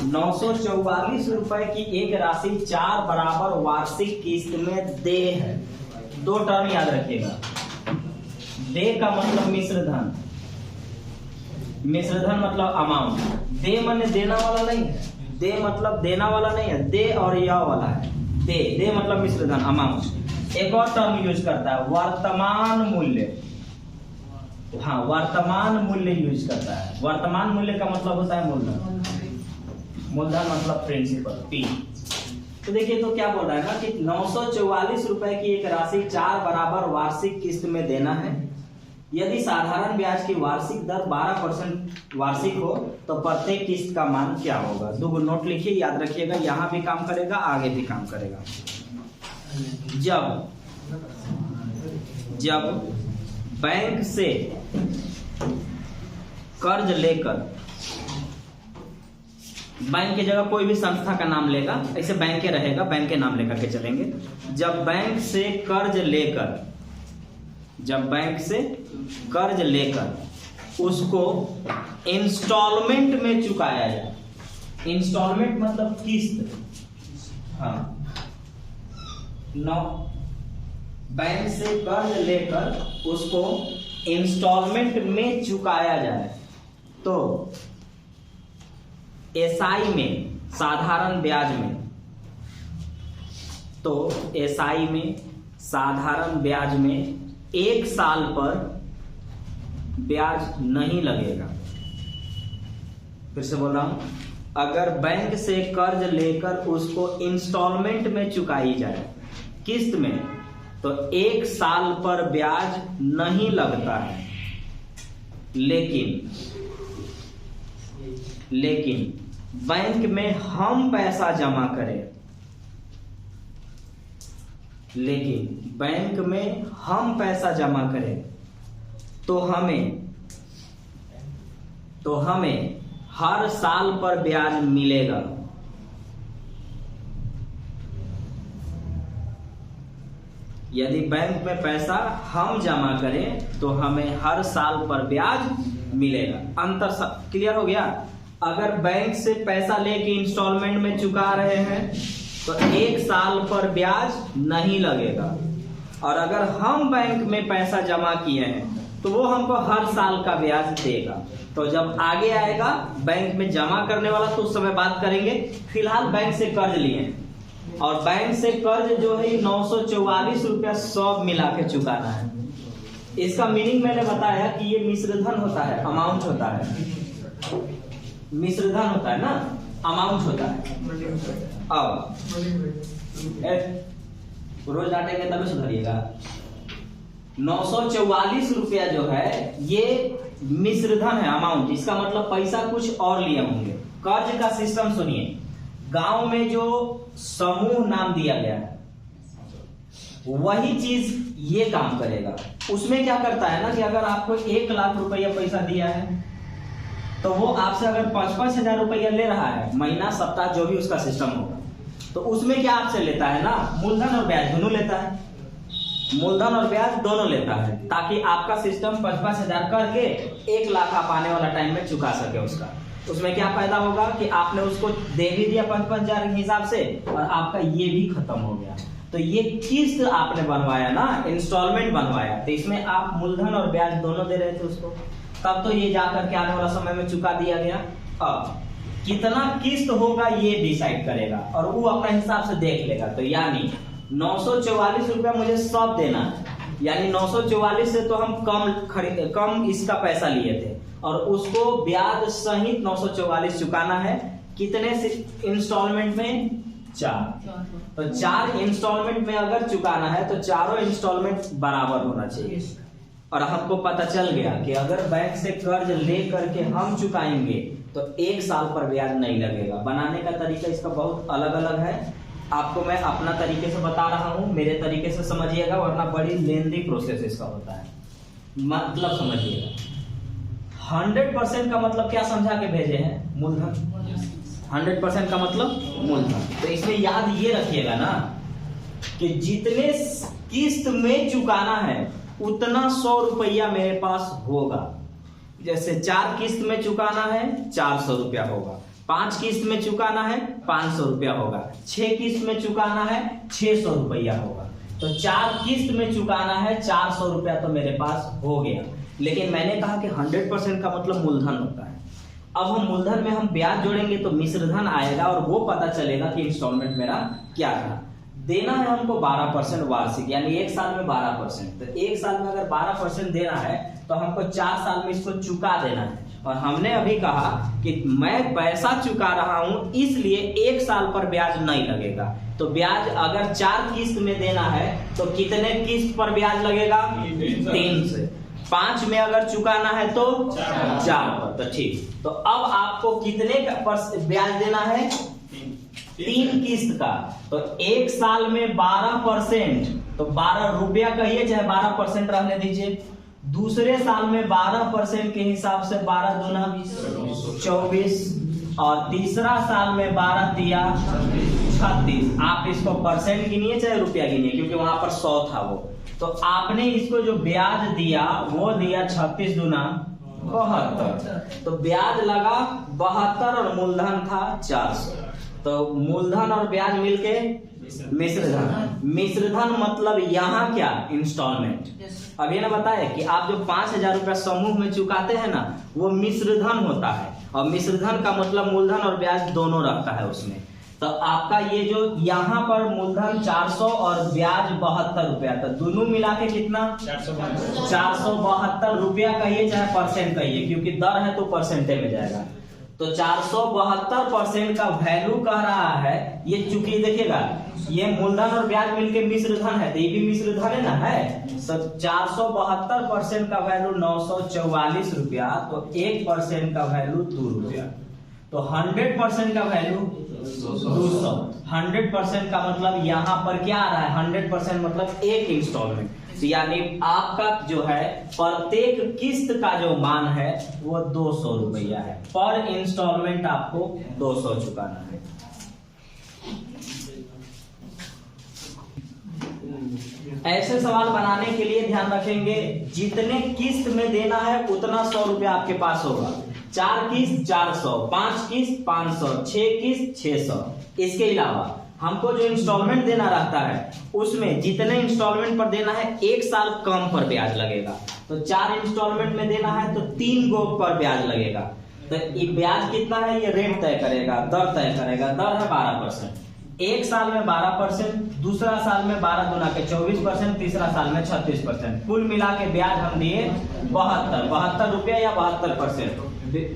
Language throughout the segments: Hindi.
944 रुपए की एक राशि 4 बराबर वार्षिक किस्त में दे है। दो टर्म याद रखिएगा। दे का मतलब मिश्र धन, मिश्र धन मतलब अमाउंट। दे माने देना वाला नहीं है, दे मतलब देना वाला नहीं है, दे और या वाला है। दे मतलब मिश्र धन अमाउंट। एक और टर्म यूज करता है वर्तमान मूल्य। हाँ, वर्तमान मूल्य यूज करता है। वर्तमान मूल्य का मतलब होता है मूलधन। मूलधन मतलब प्रिंसिपल पी। तो देखिए तो क्या बोल रहा है ना कि 944 रुपए की एक राशि 4 बराबर वार्षिक किस्त में देना है। यदि साधारण ब्याज की वार्षिक दर 12% वार्षिक हो तो प्रत्येक किस्त का मान क्या होगा। दो नोट लिखिए, याद रखिएगा, यहाँ भी काम करेगा, आगे भी काम करेगा। जब बैंक से कर्ज लेकर, बैंक की जगह कोई भी संस्था का नाम लेगा, ऐसे बैंक के रहेगा, बैंक के नाम लेकर के चलेंगे। जब बैंक से कर्ज लेकर उसको इंस्टॉलमेंट में चुकाया जाए। इंस्टॉलमेंट मतलब किस्त। हाँ, बैंक से कर्ज लेकर उसको इंस्टॉलमेंट में चुकाया जाए तो एसआई में, साधारण ब्याज में, तो एसआई में साधारण ब्याज में 1 साल पर ब्याज नहीं लगेगा। फिर से बोल रहा हूं, अगर बैंक से कर्ज लेकर उसको इंस्टॉलमेंट में चुकाई जाए, किस्त में, तो 1 साल पर ब्याज नहीं लगता है। लेकिन बैंक में हम पैसा जमा करें, तो हमें हर साल पर ब्याज मिलेगा। यदि बैंक में पैसा हम जमा करें तो हमें हर साल पर ब्याज मिलेगा। अंतर क्लियर हो गया। अगर बैंक से पैसा लेके इंस्टॉलमेंट में चुका रहे हैं तो 1 साल पर ब्याज नहीं लगेगा, और अगर हम बैंक में पैसा जमा किए हैं तो वो हमको हर साल का ब्याज देगा। तो जब आगे आएगा बैंक में जमा करने वाला तो उस समय बात करेंगे। फिलहाल बैंक से कर्ज लिए और बैंक से कर्ज जो है 944 रुपया सब मिला के चुकाना है। इसका मीनिंग मैंने बताया कि ये मिश्रधन होता है, अमाउंट होता है। मिश्रधन होता है ना, अमाउंट होता है। अब रोज डांटेंगे तभी सुधरिएगा। 944 रुपया जो है ये मिश्रधन है, अमाउंट। इसका मतलब पैसा कुछ और लिए होंगे। कर्ज का सिस्टम सुनिए। गांव में जो समूह नाम दिया गया है वही चीज ये काम करेगा। उसमें क्या करता है ना कि अगर आपको 1 लाख रुपया पैसा दिया है तो वो आपसे अगर 5-5 हजार रुपया ले रहा है, महीना, सप्ताह, जो भी उसका सिस्टम होगा, तो उसमें क्या आपसे लेता है ना, मूलधन और ब्याज दोनों लेता है। मूलधन और ब्याज दोनों लेता है ताकि आपका सिस्टम 5-5 हजार करके 1 लाख आप आने वाला टाइम में चुका सके। उसमें क्या फायदा होगा कि आपने उसको दे भी दिया 5-5 हजार के हिसाब से और आपका ये भी खत्म हो गया। तो ये किस्त आपने बनवाया ना, इंस्टॉलमेंट बनवाया, तो इसमें आप मूलधन और ब्याज दोनों दे रहे थे उसको, तब तो ये जाकर के आने वाला समय में चुका दिया गया। अब कितना किस्त होगा ये डिसाइड करेगा और वो अपने हिसाब से देख लेगा। तो यानी 944 रुपया मुझे सब देना है, यानी 944 से तो हम कम इसका पैसा लिए थे और उसको ब्याज सहित 944 चुकाना है। कितने से इंस्टॉलमेंट में? 4। तो 4 इंस्टॉलमेंट में अगर चुकाना है तो चारों इंस्टॉलमेंट बराबर होना चाहिए। और हमको पता चल गया कि अगर बैंक से कर्ज ले करके हम चुकाएंगे तो 1 साल पर ब्याज नहीं लगेगा। बनाने का तरीका इसका बहुत अलग अलग है। आपको मैं अपना तरीके से बता रहा हूं, मेरे तरीके से समझिएगा, वरना बड़ी लेंदी प्रोसेस इसका होता है। मतलब समझिएगा, 100% का मतलब क्या समझा के भेजे हैं? मूलधन। 100% का मतलब मूलधन। तो इसमें याद ये रखिएगा ना कि जितने किस्त में चुकाना है उतना 100 रुपया मेरे पास होगा। जैसे 4 किस्त में चुकाना है 400 रुपया होगा, 5 किस्त में चुकाना है 500 रुपया होगा, 6 किस्त में चुकाना है 600 रुपया होगा, तो 4 किस्त में चुकाना है 400 रुपया तो मेरे पास हो गया। लेकिन मैंने कहा कि 100% का मतलब मूलधन होता है। अब हम मूलधन में हम ब्याज जोड़ेंगे तो मिश्रधन आएगा और वो पता चलेगा कि इंस्टॉलमेंट मेरा क्या था। देना है हमको 12% वार्षिक, यानी 1 साल में 12%। तो 1 साल में अगर 12% देना है तो हमको 4 साल में इसको चुका देना है। और हमने अभी कहा कि मैं पैसा चुका रहा हूं इसलिए 1 साल पर ब्याज नहीं लगेगा। तो ब्याज अगर 4 किस्त में देना है तो कितने किस्त पर ब्याज लगेगा? 3 से। 5 में अगर चुकाना है तो 4 पर। तो ठीक, तो अब आपको कितने पर ब्याज देना है? 3 किस्त का। तो 1 साल में 12%, तो 12 रुपया कहिए चाहे 12% रहने दीजिए। दूसरे साल में 12% के हिसाब से 12 दूना 24, और तीसरा साल में 12 तिया 36। आप इसको परसेंट गिनिए चाहे रुपया गिनिए, क्योंकि वहां पर 100 था वो। तो आपने इसको जो ब्याज दिया वो दिया 36 दूना 72। तो ब्याज लगा 72 और मूलधन था 400। तो मूलधन और ब्याज मिलके मिश्रधन। मिश्रधन मतलब यहाँ क्या? इंस्टॉलमेंट। अब ये ना बताया कि आप जो 5000 रुपया समूह में चुकाते हैं ना, वो मिश्रधन होता है। और मिश्रधन का मतलब मूलधन और ब्याज दोनों रखता है उसमें। तो आपका ये जो यहाँ पर मूलधन 400 और ब्याज 72 रुपया, तो दोनों मिला के कितना? 472 रुपया कहिए चाहे परसेंट कहिए, क्योंकि दर है तो परसेंटे में जाएगा। तो 472% का वैल्यू कह रहा है ये, चूंकि देखिएगा ये मूलधन और ब्याज मिलके मिश्रधन है, तो ये भी मिश्रधन है ना, है। तो 472% का वैल्यू 944 रुपया, तो 1% का वैल्यू 2 रुपया। तो 100% का वैल्यू 200। 100% का मतलब यहाँ पर क्या आ रहा है? 100% मतलब एक इंस्टॉलमेंट, यानी आपका जो है प्रत्येक किस्त का जो मान है वो 200 रुपया है। पर इंस्टॉलमेंट आपको 200 चुकाना है। ऐसे सवाल बनाने के लिए ध्यान रखेंगे, जितने किस्त में देना है उतना 100 रुपया आपके पास होगा। 4 किस्त 400, 5 किस्त 500, 6 किस्त 600। इसके अलावा हमको जो इंस्टॉलमेंट देना रहता है उसमें जितने इंस्टॉलमेंट पर देना है 1 साल कम पर ब्याज लगेगा। तो 4 इंस्टॉलमेंट में देना है तो 3 गो पर ब्याज लगेगा। तो ये ब्याज कितना है ये रेट तय करेगा, दर तय करेगा। दर है 12%। 1 साल में 12%, दूसरा साल में 12 दूना के 24%, तीसरा साल में 36%। कुल मिला के ब्याज हम दिए 72 रुपया या 72%।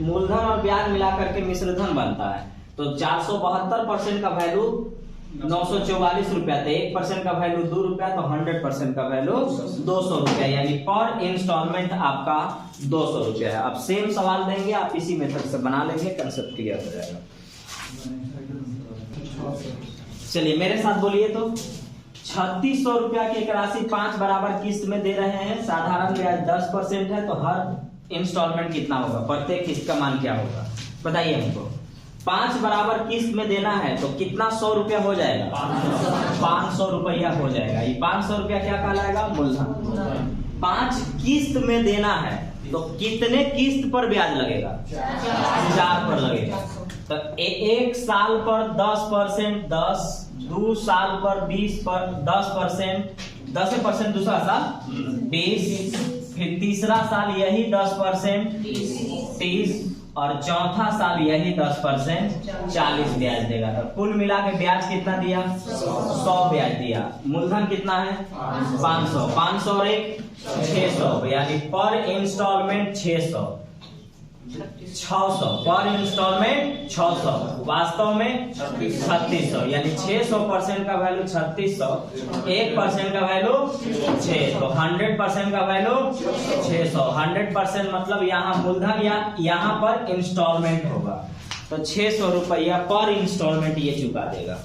मूलधन और ब्याज मिला करके मिश्रधन बनता है। तो 472% का वैल्यू 944 रुपया, तो 1% का वैल्यू 2 रुपया, तो 100% का वैल्यू 200 रुपया, यानी पर इंस्टॉलमेंट आपका 200 रुपया है। अब सेम सवाल देंगे, आप इसी मेथड से बना लेंगे, कंसेप्ट क्लियर हो जाएगा। चलिए मेरे साथ बोलिए तो। 3600 रुपया की एक राशि 5 बराबर किस्त में दे रहे हैं। साधारण ब्याज 10% है, तो हर इंस्टॉलमेंट कितना होगा? प्रत्येक किस्त का मान क्या होगा बताइए हमको। 5 बराबर किस्त में देना है तो कितना 100 रुपया हो जाएगा? 500 रुपया हो जाएगा। ये 500 रुपया क्या कहलाएगा? मूलधन। 5 किस्त में देना है तो कितने किस्त पर ब्याज लगेगा? 4 पर लगेगा। तो 1 साल पर 10%, 10, 2 साल पर 10%, 10% दूसरा साल 20, फिर तीसरा साल यही 10%, 30, और चौथा साल यही 10%, 40 ब्याज देगा। तो कुल मिला के ब्याज कितना दिया? 100 ब्याज दिया। मूलधन कितना है? 500। 500 और 1 600, यानी पर इंस्टॉलमेंट 600। 600 पर इंस्टॉलमेंट 600, वास्तव में 3600, यानी 600% का वैल्यू 3600, 1% का वैल्यू 6, तो 100% का वैल्यू 600। 100% मतलब यहाँ मूलधन या यहाँ पर इंस्टॉलमेंट होगा। तो 600 रुपया पर इंस्टॉलमेंट ये चुका देगा।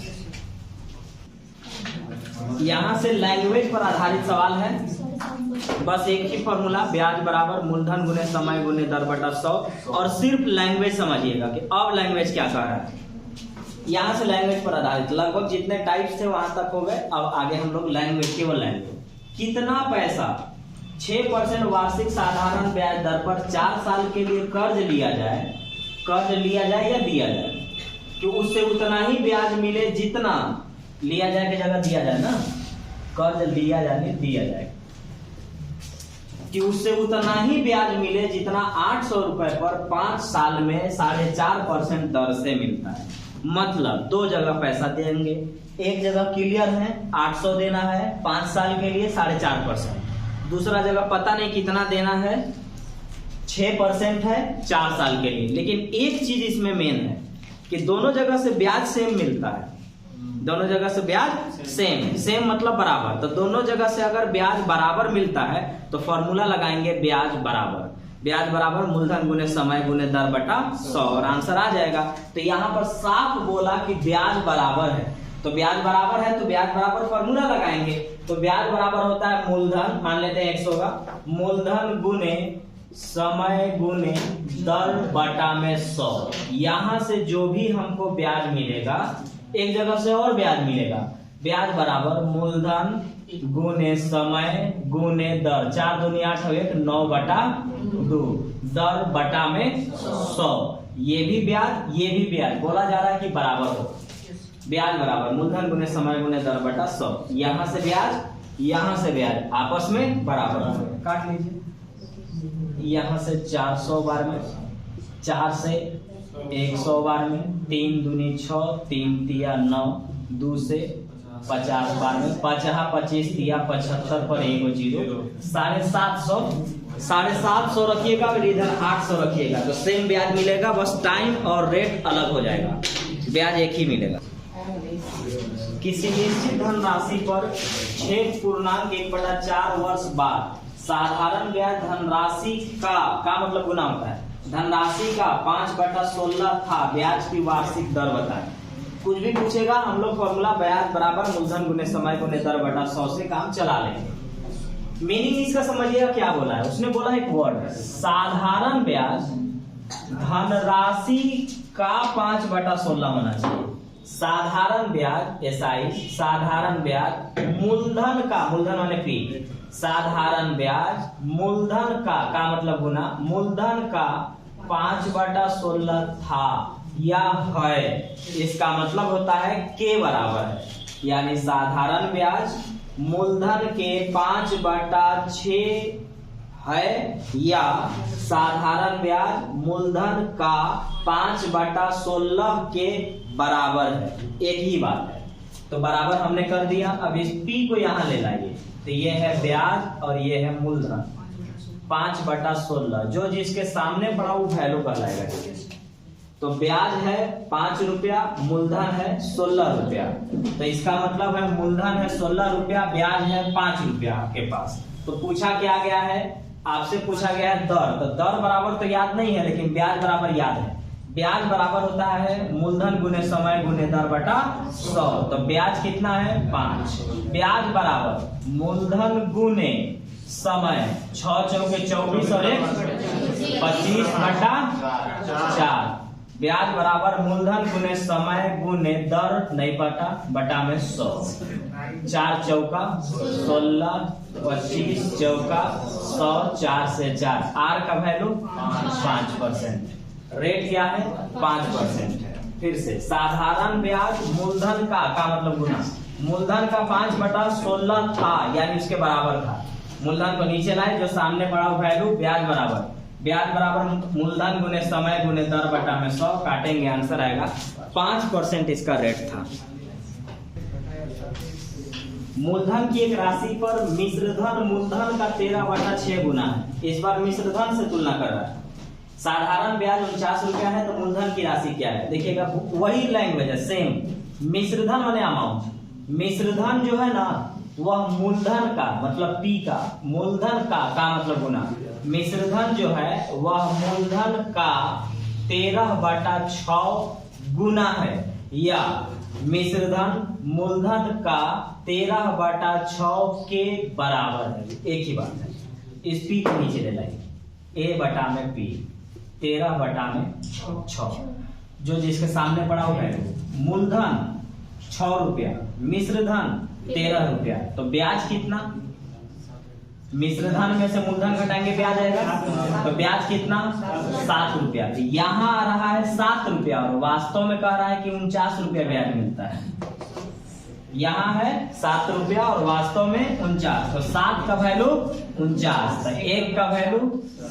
यहाँ से लैंग्वेज पर आधारित सवाल है। बस एक ही फॉर्मूला, ब्याज बराबर मूलधन गुने समय गुने दर बटा 100। और सिर्फ लैंग्वेज समझिएगा कि अब लैंग्वेज क्या कह रहा है। यहाँ से लैंग्वेज पर आधारित लगभग जितने टाइप्स थे वहां तक हो गए। अब आगे हम लोग लैंग्वेज, केवल लैंग्वेज। कितना पैसा 6% वार्षिक साधारण ब्याज दर पर 4 साल के लिए कर्ज लिया जाए या दिया जाए? कि उससे उतना ही ब्याज मिले जितना लिया जाए की जगह दिया जाए ना, कर्ज लिया जाए दिया जाए, कि उससे उतना ही ब्याज मिले जितना 800 रुपए पर 5 साल में 4.5% दर से मिलता है। मतलब दो जगह पैसा देंगे, एक जगह क्लियर है 800 देना है 5 साल के लिए 4.5%, दूसरा जगह पता नहीं कितना देना है 6% है 4 साल के लिए। लेकिन एक चीज इसमें मेन है कि दोनों जगह से ब्याज सेम मिलता है, दोनों जगह से ब्याज सेम मतलब बराबर। तो दोनों जगह से अगर ब्याज बराबर मिलता है तो फॉर्मूला लगाएंगे ब्याज बराबर मूलधन गुने समय गुने दर बटा 100 और आंसर आ जाएगा। तो यहाँ पर साफ बोला कि ब्याज बराबर है, तो ब्याज बराबर है तो ब्याज बराबर फॉर्मूला लगाएंगे। तो ब्याज बराबर होता है मूलधन, मान लेते हैं 100 का, मूलधन गुने समय गुने दर बटा में 100। यहां से जो भी हमको ब्याज मिलेगा, एक जगह से और ब्याज मिलेगा, ब्याज बराबर मूलधन गुने समय गुने दर, 4 दूनी 8 हो 1, 9 बटा 2, दर बटा में 100। ये भी ब्याज बोला जा रहा है कि बराबर हो, ब्याज बराबर मूलधन गुने समय गुने दर बटा 100। यहां से ब्याज आपस में बराबर हो, काट लीजिए। यहां से 400 बार में, 4 से 100 बार में, 3 दूनी 6, 3 तिया 9, 2 से 50 बार में, 50 25 तिया 75 पर 1 0, 750 रखिएगा और इधर 800 रखिएगा तो सेम ब्याज मिलेगा, बस टाइम और रेट अलग हो जाएगा, ब्याज एक ही मिलेगा। किसी निश्चित धन राशि पर 6.1/4 वर्ष बाद साधारण ब्याज धनराशि का मतलब गुना होता है, धनराशि का 5/16 था, ब्याज की वार्षिक दर बताएं। कुछ भी पूछेगा हम लोग फॉर्मूला ब्याज बराबर मूलधन गुने समय गुने दर बटा 100 से काम चला लेंगे। मीनिंग इसका समझिएगा क्या बोला है, उसने बोला एक वर्ड साधारण ब्याज धनराशि का 5/16 होना चाहिए। साधारण ब्याज SI, साधारण ब्याज मूलधन का, मूलधन माने P, साधारण ब्याज मूलधन का मतलब गुना, मूलधन का 5/16 था या है, इसका मतलब होता है K बराबर है, यानी साधारण ब्याज मूलधन के 5/6 है या साधारण ब्याज मूलधन का 5/16 के बराबर है, एक ही बात है। तो बराबर हमने कर दिया, अब इस P को यहाँ ले लाइए, तो ये है ब्याज और ये है मूलधन 5/16, जो जिसके सामने पड़ा वो वैल्यू कहलाएगा, ठीक है। तो ब्याज है 5 रुपया, मूलधन है 16 रुपया, तो इसका मतलब है मूलधन है 16 रुपया, ब्याज है 5 रुपया आपके पास। तो पूछा क्या गया है, आपसे पूछा गया है दर, तो दर बराबर तो याद नहीं है लेकिन ब्याज बराबर याद है। ब्याज बराबर होता है मूलधन गुने समय गुने दर बटा 100, तो ब्याज कितना है 5, ब्याज बराबर मूलधन गुने समय 6 चौके 24 और 1 25/4, ब्याज बराबर मूलधन गुने समय गुने दर नहीं बटा में 100, 4 चौका 16, 25 चौका 100, 4 से 4, R का वैल्यू 5%, रेट क्या है 5% है। फिर से साधारण ब्याज मूलधन का मतलब गुना, मूलधन का 5/16 था यानी उसके बराबर था, मूलधन को नीचे लाए, जो सामने पड़ा वैल्यू ब्याज बराबर मूलधन गुने समय गुने दर बटा में 100, काटेंगे आंसर आएगा 5% इसका रेट था। मूलधन की एक राशि पर मिश्रधन मूलधन का 13/6 गुना है, इस बार मिश्रधन से तुलना कर रहा है। साधारण ब्याज 49 रुपया है, तो मूलधन की राशि क्या है देखिएगा, वही लैंग्वेज है सेम, मिश्रधन माने अमाउंट, मिश्रधन जो है ना वह मूलधन का मतलब P का, मूलधन का मतलब गुना, मिश्रधन जो है वह मूलधन का 13/6 गुना है या मिश्रधन मूलधन का 13/6 के बराबर है, एक ही बात है। इस P को नीचे ले लाइए, A बटा में P 13/6, जो जिसके सामने पड़ा हुआ है मूलधन 6 रुपया, मिश्रधन 13 रुपया, तो ब्याज कितना मिश्र धन में से मूलधन घटाएंगे ब्याज आएगा, तो ब्याज कितना 7 रुपया। यहाँ आ रहा है 7 रुपया और वास्तव में कह रहा है कि 49 रुपया ब्याज मिलता है। यहाँ है 7 रुपया और वास्तव में 49, तो 7 का वैल्यू 49, तो 1 का वैल्यू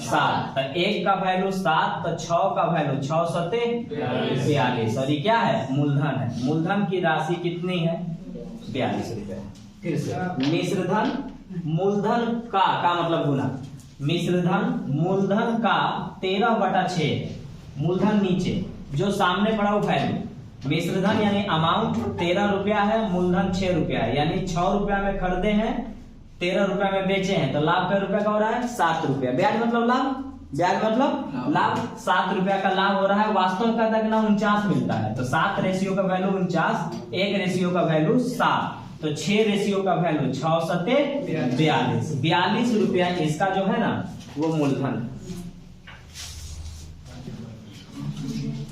7, तो 1 का वैल्यू 7, तो 6 का वैल्यू 6 सते 42, और ये क्या है मूलधन है। मूलधन की राशि कितनी है 42 रुपया। फिर से मिश्र धन मूलधन का मतलब गुना, मिश्र धन मूलधन का 13/6, मूलधन नीचे जो सामने पड़ा वो वैल्यू, मिश्र धन यानी अमाउंट 13 रुपया है, मूलधन 6 रुपया है, यानी 6 रुपया में खरीदे हैं 13 रुपया में बेचे हैं, तो लाभ कै रुपया का हो रहा है 7 रुपया। ब्याज मतलब लाभ, ब्याज मतलब लाभ, 7 रुपया का लाभ हो रहा है। वास्तव का कितना 49 मिलता है, तो 7 रेशियो का वैल्यू 49, 1 रेशियो का वैल्यू 7, तो 6 रेशियो का वैल्यू 6 सते 42, 42 रुपया इसका जो है ना वो मूलधन।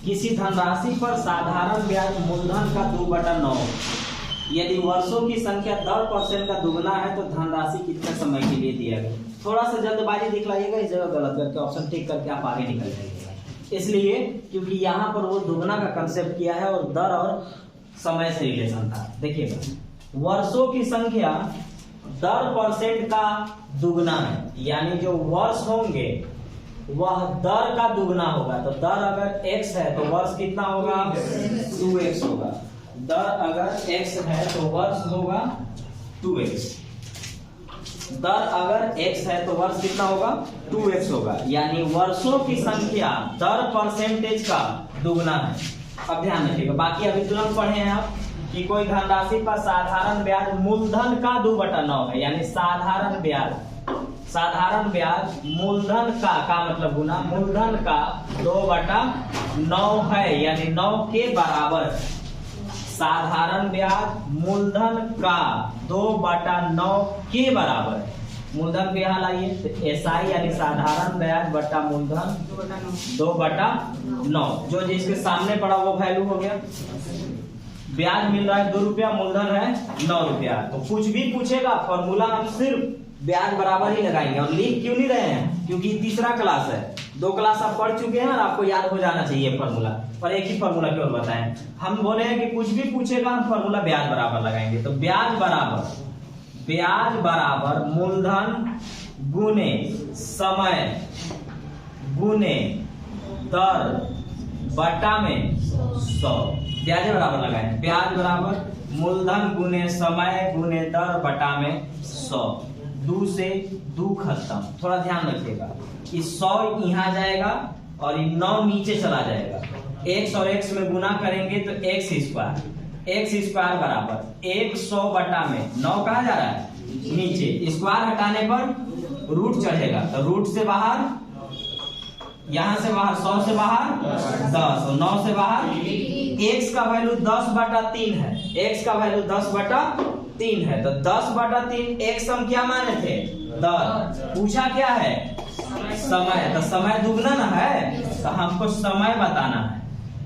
किसी धनराशि पर साधारण ब्याज मूलधन का 2/9, यदि वर्षों की संख्या 10% का दुगना है तो धनराशि कितने समय के लिए दिया गया। थोड़ा सा जल्दबाजी दिखलाइएगा, इस जगह गलत करके ऑप्शन टिक करके आप आगे निकल जाइएगा, इसलिए क्योंकि यहाँ पर वो दुगना का कंसेप्ट किया है और दर और समय से रिलेशन था। देखिएगा वर्षों की संख्या 10% का दुगना है, यानी जो वर्ष होंगे वह दर का दुगना होगा। तो दर अगर x है तो वर्ष कितना होगा 2x होगा। दर अगर x है तो वर्ष होगा 2x। दर अगर x है तो वर्ष कितना होगा 2x होगा, यानी वर्षों की संख्या दर परसेंटेज का दुगना है। अब ध्यान रखिएगा, बाकी अभी तुरंत पढ़े हैं आप कि कोई धनराशि पर साधारण ब्याज मूलधन का 2/9 है, यानी साधारण ब्याज, साधारण ब्याज मूलधन का मतलब गुना मूलधन का 2/9 है, यानी 9 के बराबर। साधारण ब्याज मूलधन का 2/9 के बराबर। मूलधन पे यहाँ लाइए, तो SI यानी साधारण ब्याज बटा मूलधन 2/9, जो जिसके सामने पड़ा वो वैल्यू हो गया। ब्याज मिल रहा है 2 रुपया, मूलधन है 9 रुपया, तो कुछ भी पूछेगा फॉर्मूला हम सिर्फ ब्याज बराबर ही लगाएंगे। और लिख क्यों नहीं रहे हैं, क्योंकि तीसरा क्लास है, 2 क्लास आप पढ़ चुके हैं और आपको याद हो जाना चाहिए फॉर्मूला, और एक ही फॉर्मूला क्यों बताएं। हम बोले हैं कि कुछ भी पूछेगा हम फॉर्मूला ब्याज बराबर लगाएंगे। तो ब्याज बराबर मूलधन गुने समय गुने दर बटा में 100, ब्याज बराबर लगाए। ब्याज बराबर मूलधन गुने समय गुने दर बटा में 100, 2 से 2 खत्म। थोड़ा ध्यान रखिएगा कि 100 यहाँ जाएगा और 9 नीचे चला जाएगा। x और x में गुना करेंगे तो x स्क्वायर बराबर 100 बटा में 9 कहा जा रहा है नीचे, स्क्वायर हटाने पर रूट चढ़ेगा, तो रूट से बाहर, यहां से बाहर 100 से बाहर 10 और 9 से बाहर। x का वैल्यू 10/3 है, x का वैल्यू 10/3 है, तो 10/3 x हम क्या माने थे 10, पूछा क्या है समय, तो समय दुगना ना है, तो हमको समय बताना है,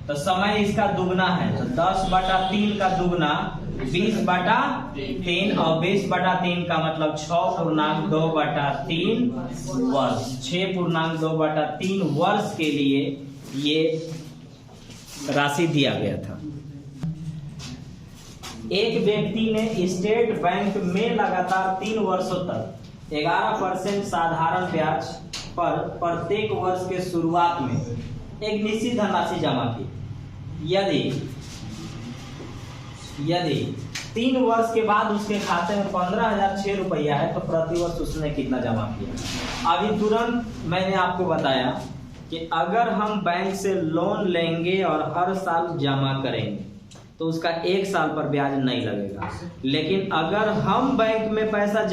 तो समय इसका दुगना है, तो 10/3 का दुगना 20/3 और 20/3 का मतलब 6.2/3 वर्ष, 6.2/3 वर्ष के लिए ये राशि दिया गया था। एक व्यक्ति ने स्टेट बैंक में लगातार 3 वर्षों तक 11% साधारण ब्याज पर प्रत्येक वर्ष के शुरुआत में एक निश्चित धनराशि जमा की। यदि 3 वर्ष के बाद उसके खाते में 15,006 रुपया है तो प्रतिवर्ष उसने कितना जमा किया। अभी तुरंत मैंने आपको बताया कि अगर हम बैंक से लोन लेंगे और हर साल जमा करेंगे तो उसका 1 साल पर ब्याज नहीं लगेगा, लेकिन अगर हम बैंक में पैसा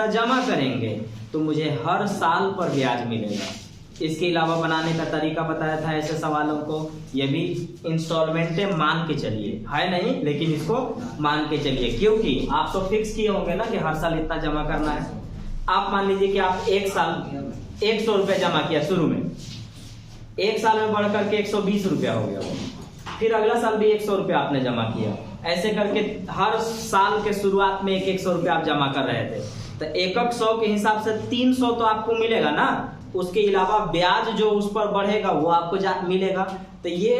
जमा करेंगे तो मुझे हर साल पर ब्याज मिलेगा। इसके अलावा बनाने का तरीका बताया था ऐसे सवालों को, ये भी इंस्टॉलमेंट मान के चलिए, है नहीं लेकिन इसको मान के चलिए, क्योंकि आप तो फिक्स किए होंगे ना कि हर साल इतना जमा करना है। आप मान लीजिए कि आप 1 साल 100 रुपया जमा किया शुरू में, 1 साल में बढ़ करके 120 रुपया हो गया, फिर अगला साल भी 100 रुपया आपने जमा किया, ऐसे करके हर साल के शुरुआत में 100 रुपया आप जमा कर रहे थे, तो 100 के हिसाब से 300 तो आपको मिलेगा ना, उसके अलावा ब्याज जो उस पर बढ़ेगा वो आपको मिलेगा। तो ये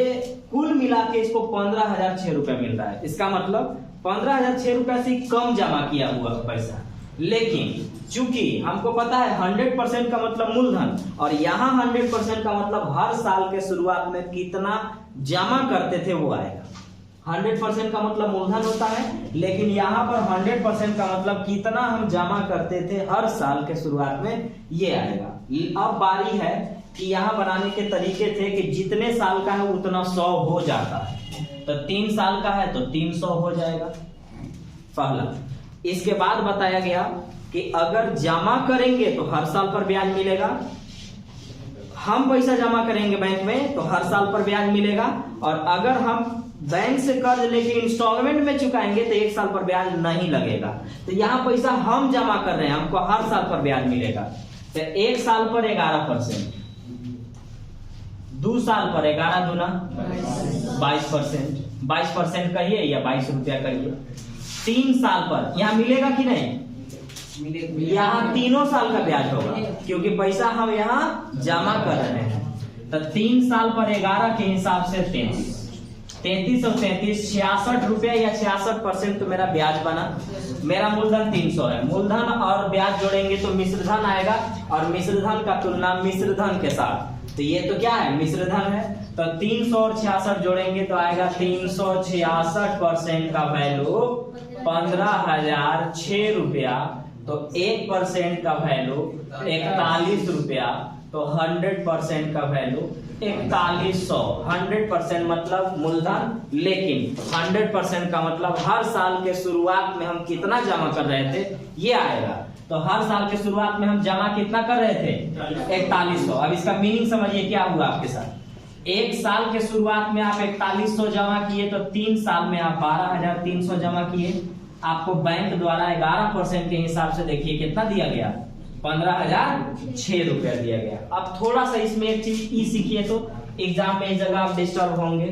कुल मिला के इसको 15,006 रुपया मिल रहा है। इसका मतलब 15,006 रुपया से कम जमा किया हुआ पैसा। लेकिन चूंकि हमको पता है 100% का मतलब मूलधन, और यहाँ 100% का मतलब हर साल के शुरुआत में कितना जमा करते थे वो आएगा। 100% का मतलब मूलधन होता है, लेकिन यहाँ पर 100% का मतलब कितना हम जमा करते थे हर साल के शुरुआत में, ये आएगा। अब बारी है कि यहाँ बनाने के तरीके थे कि जितने साल का है उतना 100 हो जाता है। तो 3 साल का है तो 300 हो जाएगा पहला। इसके बाद बताया गया कि अगर जमा करेंगे तो हर साल पर ब्याज मिलेगा, हम पैसा जमा करेंगे बैंक में तो हर साल पर ब्याज मिलेगा, और अगर हम बैंक से कर्ज लेके इंस्टॉलमेंट में चुकाएंगे तो 1 साल पर ब्याज नहीं लगेगा। तो यहाँ पैसा हम जमा कर रहे हैं, हमको हर साल पर ब्याज मिलेगा। तो 1 साल पर 11%, 2 साल पर 11 दूना 22%, 22% कहिए या 22 रुपया कहिए। 3 साल पर यहाँ मिलेगा कि नहीं? यहाँ 3 साल का ब्याज होगा, क्योंकि पैसा हम यहाँ जमा कर रहे हैं। तो 3 साल पर 11 के हिसाब से 33 और 33 66 रुपया या 66% तो मेरा ब्याज बना। मेरा मूलधन 300 है, मूलधन और ब्याज जोड़ेंगे तो मिश्रधन आएगा, और मिश्रधन का तुलना मिश्रधन के साथ, तो ये तो क्या है? मिश्रधन है। तो 300 और 66 जोड़ेंगे तो आएगा 366% का वैल्यू 15,006 रुपया। तो 1% का वैल्यू 41 रुपया, तो 100% का वैल्यू 4100। 100% मतलब मूलधन, लेकिन 100% का मतलब हर साल के शुरुआत में हम कितना जमा कर रहे थे ये आएगा। तो हर साल के शुरुआत में हम जमा कितना कर रहे थे? 4100। अब इसका मीनिंग समझिए क्या हुआ आपके साथ। 1 साल के शुरुआत में आप 4100 जमा किए, तो 3 साल में आप 12,300 जमा किए। आपको बैंक द्वारा 11% के हिसाब से देखिए कितना दिया गया? 15,006 रुपया दिया गया। अब थोड़ा सा इसमें एक चीज ई सीखिए, तो एग्जाम में इस जगह आप डिस्टर्ब होंगे,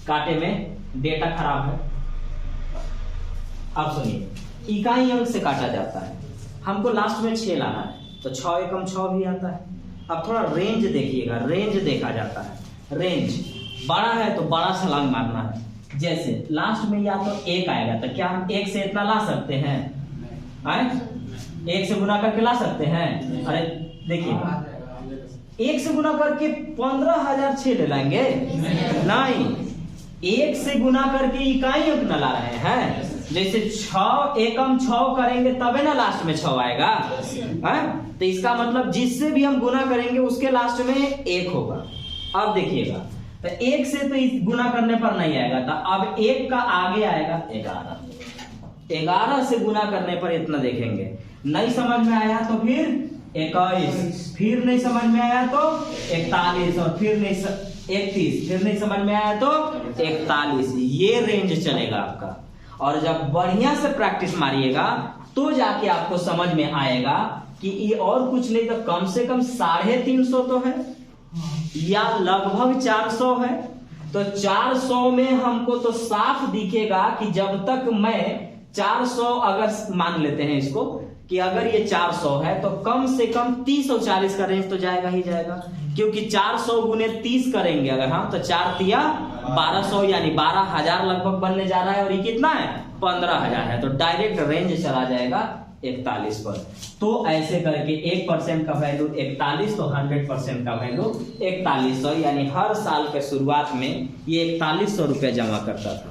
कांटे में डेटा खराब है। अब सुनिए, इकाई अंक से काटा जाता है, हमको लास्ट में 6 लाना है, तो 6 एकम 6 भी आता है। अब थोड़ा रेंज देखिएगा, रेंज देखा जाता है। रेंज बड़ा है तो बड़ा छलांग मारना है। जैसे लास्ट में या तो 1 आएगा, तो क्या हम 1 से इतना ला सकते हैं? 1 से गुना करके ला सकते हैं? अरे देखिए, 1 से गुना करके 15,006 ले लाएंगे? नहीं, 1 से गुना करके इकाई अंक न ला रहे हैं। जैसे 6 एकम 6 करेंगे तबे ना लास्ट में 6 आएगा है? तो इसका मतलब जिससे भी हम गुना करेंगे उसके लास्ट में 1 होगा। अब देखिएगा, तो 1 से तो इस गुना करने पर नहीं आएगा, तो अब 1 का आगे आएगा 11। 11 से गुना करने पर इतना देखेंगे। नहीं समझ में आया तो फिर 21, फिर नहीं समझ में आया तो 41, और फिर नहीं 31, फिर नहीं समझ में आया तो 41। ये रेंज चलेगा आपका। और जब बढ़िया से प्रैक्टिस मारिएगा तो जाके आपको समझ में आएगा कि ये और कुछ नहीं तो कम से कम 350 तो है, या लगभग 400 है। तो 400 में हमको तो साफ दिखेगा कि जब तक मैं 400, अगर मान लेते हैं इसको कि अगर ये 400 है तो कम से कम 30 और 40 का रेंज तो जाएगा ही जाएगा, क्योंकि 400 गुने 30 करेंगे अगर हम, तो 4 तिया 1200, यानी 12,000 लगभग बनने जा रहा है। और ये कितना है? 15,000 है। तो डायरेक्ट रेंज चला जाएगा 41 पर। तो ऐसे करके 1% का वैल्यू 41, तो 100% का वैल्यू 4100, यानी हर साल के शुरुआत में ये 4100 रुपया जमा करता था।